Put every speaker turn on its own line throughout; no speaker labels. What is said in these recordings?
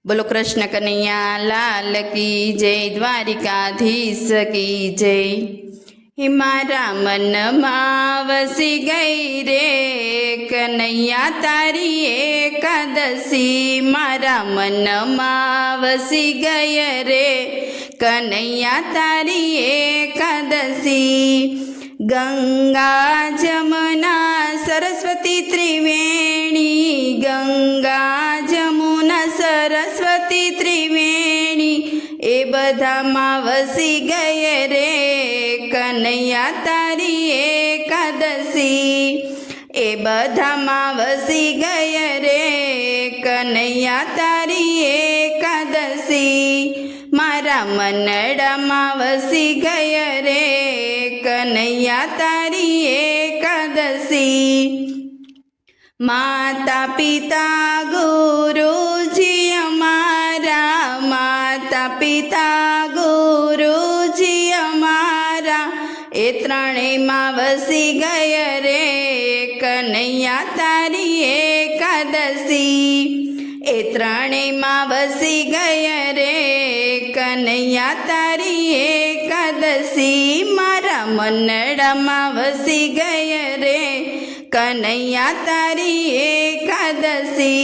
बोलो कृष्ण कन्हैया लाल की जय, द्वारिकाधीश की जय। हे मारा मन में वसी गई रे कन्हैया तारी एकादशी, मारा मन में वसी गई रे कन्हैया तारी एकादशी। गंगा जमुना सरस्वती त्रिवेणी, गंगा जमुना सरस्वती त्रिवेणी, ए बधामां वसी गए रे कन्हैया तारी एकादशी। ए बधामां वसी गए रे कन्हैया तारी एकादशी। मारा मनडामां वसी गए रे कन्हैया तारी एकादशी। माता पिता गुरुजी अमारा, माता पिता गुरुजी अमारा, ए त्रणेयमां वसी गए रे कन्हैया तारी एकादशी। ए त्रणेयमां वसी गए रे कन्हैया तारी एकादशी। मारा मनडामां वसी गए रे कन्हैया तारी एकादशी।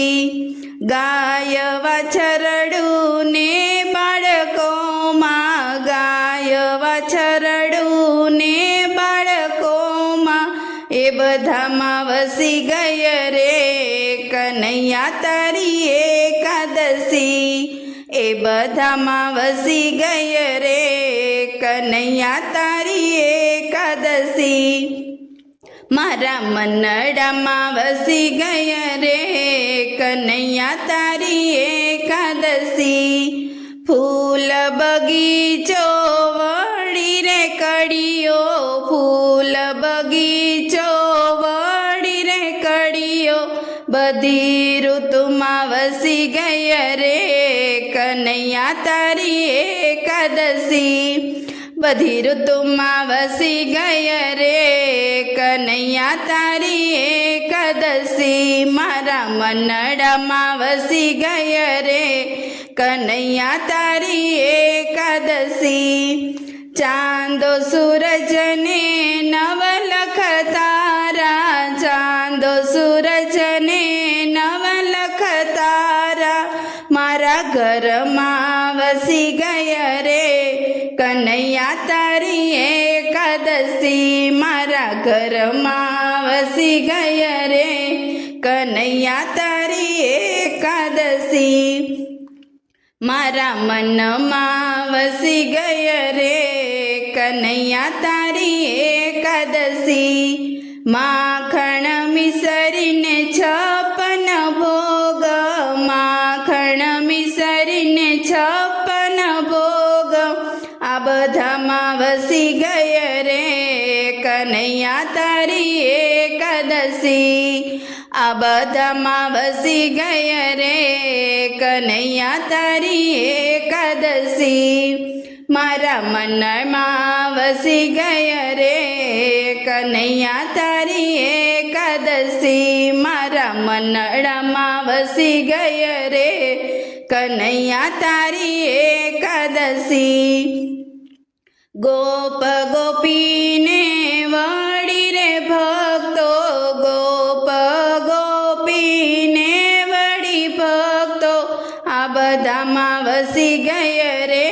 गाय वाछरडू ने बाळको मां, गाय वाछरडू ने बाळको मां, ए बधामां वसी गए रे कन्हैया तारी एकादशी। ए बधामां वसी गए रे कन्हैया तारी एकादशी। मारा मनडामां वसी गए रे कन्हैया तारी एकादशी। फूल बगीचो वળી रे कड़ियो, फूल बगीचो वળી रे कड़ियो, बधी ऋतुमां वसी गए रे कन्हैया तारी एकादशी। बधी ऋतुमां वसी गए रे कन्हैया तारी एकादशी। मारा मनडामां वसी गए रे कन्हैया तारी एकादशी। चांदो सूरज ने नवलख तारा, चांदो सूरज ने नवलख तारा, मारा घर मां वसी गए रे कन्हैया तारी एकादशी। मारा घर मां वसी गए रे कन्हैया तारी एकादशी। मारा मन मां वसी गए रे कन्हैया तारी एकादशी। माखण मिसरीने 56 भोग, माखण मिसरीने 56 भोग, आ बधामां वसी गए रे कन्हैया तारी एकादशी। आ बधामां वसी गए रे कन्हैया तारी एकादशी। मारा मनमां वसी गए रे कन्हैया तारी एकादशी। मारा मनडामां वसी गए रे कन्हैया तारी एकादशी। गोप गोपी ने वળી रे भक्तो, गोप गोपी ने वળી भक्तो, आ बधामां वसी गए रे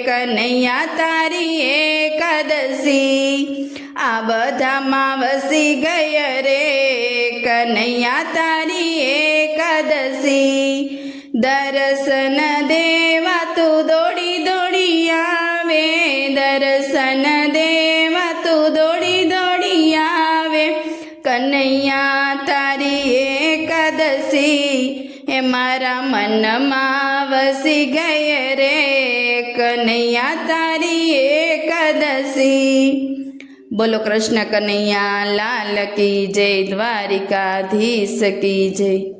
कन्हैया तारी एकादशी। आ बधामां वसी गए रे कन्हैया तारी एकादशी। दर्शन देवा तू दौड़ी दौड़ी आवे, दर्शन देवा तू दौड़ी दौड़ी आवे कन्हैया तारी एकादशी। हे मारा मन मां वसी गए रे कन्हैया तारी एकादशी। बोलो कृष्ण कन्हैया लाल की जय, द्वारिकाधीश की जय।